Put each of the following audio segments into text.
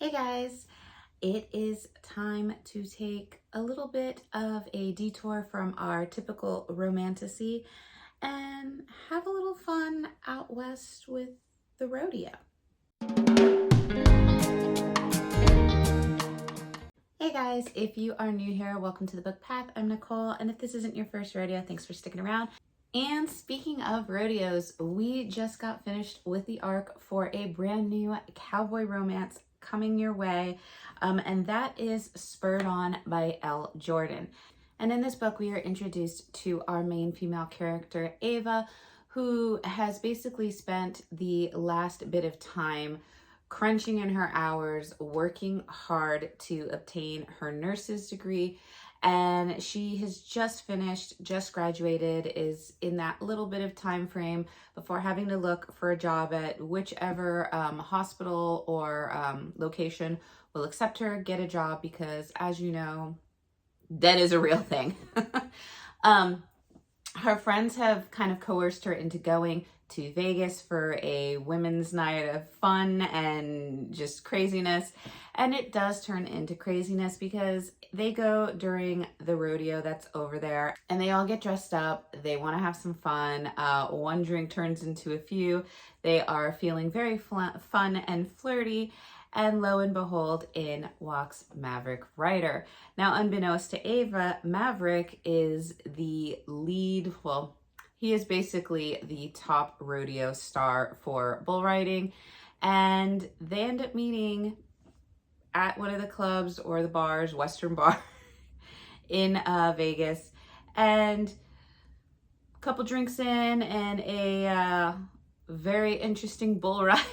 Hey guys, it is time to take a little bit of a detour from our typical romantasy and have a little fun out west with the rodeo. Hey guys, if you are new here, welcome to the Book Path. I'm Nicole, and if this isn't your first rodeo, thanks for sticking around. And speaking of rodeos, we just got finished with the arc for a brand new cowboy romance coming your way, and that is Spurred On by Elle Jordan. And in this book, we are introduced to our main female character, Ava, who has basically spent the last bit of time crunching in her hours, working hard to obtain her nurse's degree. And she has just finished, just graduated, is in that little bit of time frame before having to look for a job at whichever hospital or location will accept her, get a job, because as you know, that is a real thing. Her friends have kind of coerced her into going to Vegas for a women's night of fun and just craziness. And it does turn into craziness because they go during the rodeo that's over there and they all get dressed up. They want to have some fun. One drink turns into a few. They are feeling very fun and flirty. And lo and behold, in walks Maverick Ryder. Now, unbeknownst to Ava, Maverick is the lead, well, he is basically the top rodeo star for bull riding. And they end up meeting at one of the clubs or the bars, Western bar in Vegas. And a couple drinks in and a very interesting bull ride,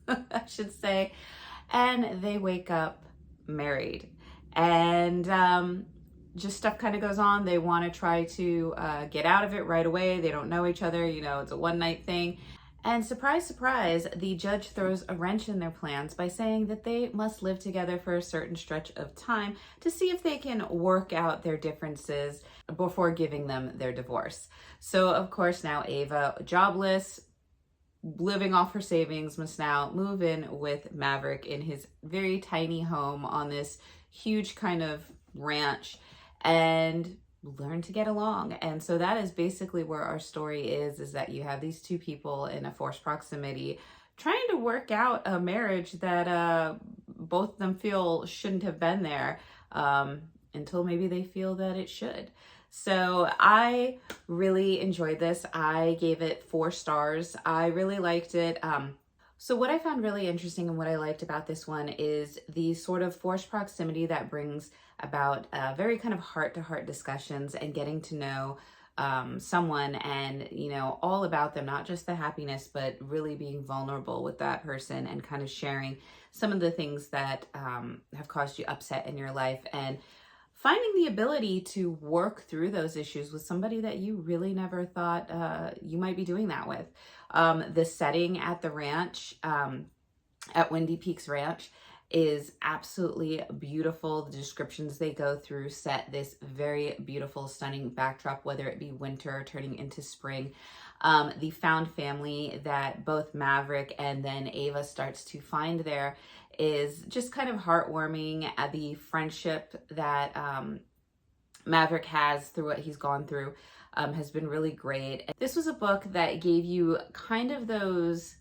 I should say, and they wake up married, and just stuff kind of goes on. They want to try to get out of it right away. They don't know each other, you know, it's a one night thing. And surprise, surprise, the judge throws a wrench in their plans by saying that they must live together for a certain stretch of time to see if they can work out their differences before giving them their divorce. So of course now Ava, jobless, living off her savings, must now move in with Maverick in his very tiny home on this huge kind of ranch and learn to get along. And so that is basically where our story is that you have these two people in a forced proximity trying to work out a marriage that both of them feel shouldn't have been there until maybe they feel that it should. So I really enjoyed this. I gave it 4 stars. I really liked it. So what I found really interesting and what I liked about this one is the sort of forced proximity that brings about very kind of heart-to-heart discussions and getting to know someone and, you know, all about them, not just the happiness, but really being vulnerable with that person and kind of sharing some of the things that have caused you upset in your life, and finding the ability to work through those issues with somebody that you really never thought you might be doing that with. The setting at the ranch, at Windy Peaks Ranch, is absolutely beautiful. The descriptions they go through set this very beautiful, stunning backdrop, whether it be winter turning into spring. The found family that both Maverick and then Ava starts to find there is just kind of heartwarming. The friendship that Maverick has through what he's gone through has been really great. This was a book that gave you kind of those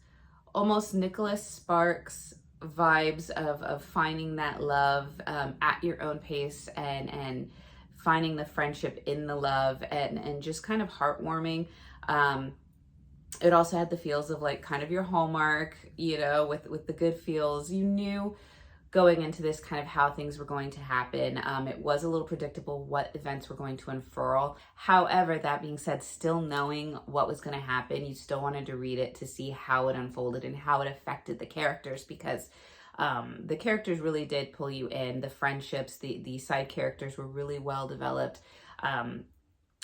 almost Nicholas Sparks vibes of finding that love at your own pace and finding the friendship in the love, and just kind of heartwarming. It also had the feels of like kind of your Hallmark, you know, with the good feels. You knew going into this kind of how things were going to happen. It was a little predictable what events were going to unfurl. However, that being said, still knowing what was going to happen, you still wanted to read it to see how it unfolded and how it affected the characters, because the characters really did pull you in. The friendships, the side characters were really well developed.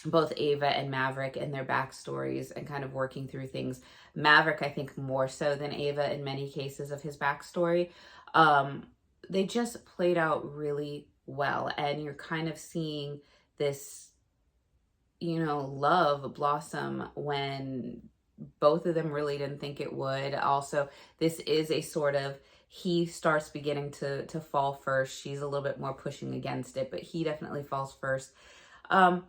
Both Ava and Maverick and their backstories and kind of working through things. Maverick, I think, more so than Ava in many cases of his backstory. They just played out really well, and you're kind of seeing this, you know, love blossom when both of them really didn't think it would. Also, this is a sort of he starts beginning to fall first. She's a little bit more pushing against it, but he definitely falls first. And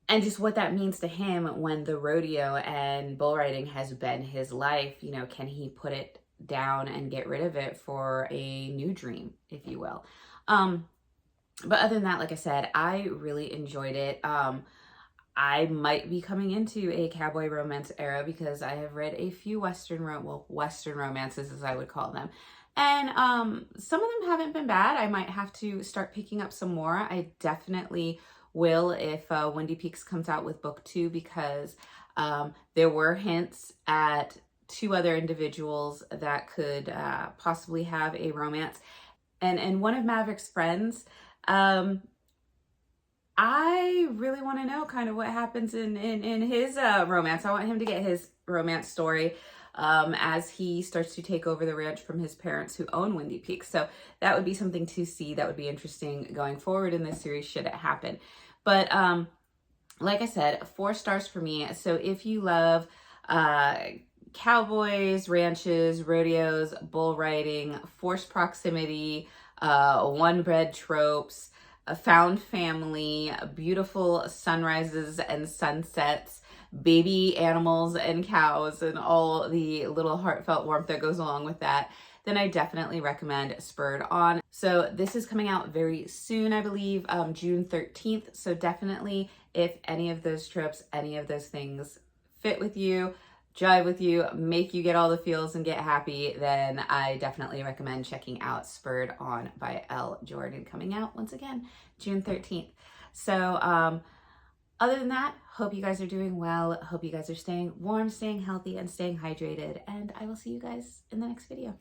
just what that means to him when the rodeo and bull riding has been his life, you know, can he put it down and get rid of it for a new dream, if you will? But other than that, like I said, I really enjoyed it. I might be coming into a cowboy romance era because I have read a few Western romances, as I would call them. And some of them haven't been bad. I might have to start picking up some more. I definitely will if Windy Peaks comes out with book 2, because there were hints at 2 other individuals that could possibly have a romance. And one of Maverick's friends, I really want to know kind of what happens in his romance. I want him to get his romance story as he starts to take over the ranch from his parents who own Windy Peaks. So that would be something to see. That would be interesting going forward in this series should it happen. But like I said, 4 stars for me. So if you love cowboys, ranches, rodeos, bull riding, forced proximity, one-bred tropes, a found family, beautiful sunrises and sunsets, baby animals and cows, and all the little heartfelt warmth that goes along with that, then I definitely recommend Spurred On. So this is coming out very soon, I believe, June 13th. So definitely, if any of those tropes, any of those things fit with you, jive with you, make you get all the feels and get happy, then I definitely recommend checking out Spurred On by Elle Jordan, coming out once again June 13th. So other than that, hope you guys are doing well. Hope you guys are staying warm, staying healthy, and staying hydrated. And I will see you guys in the next video.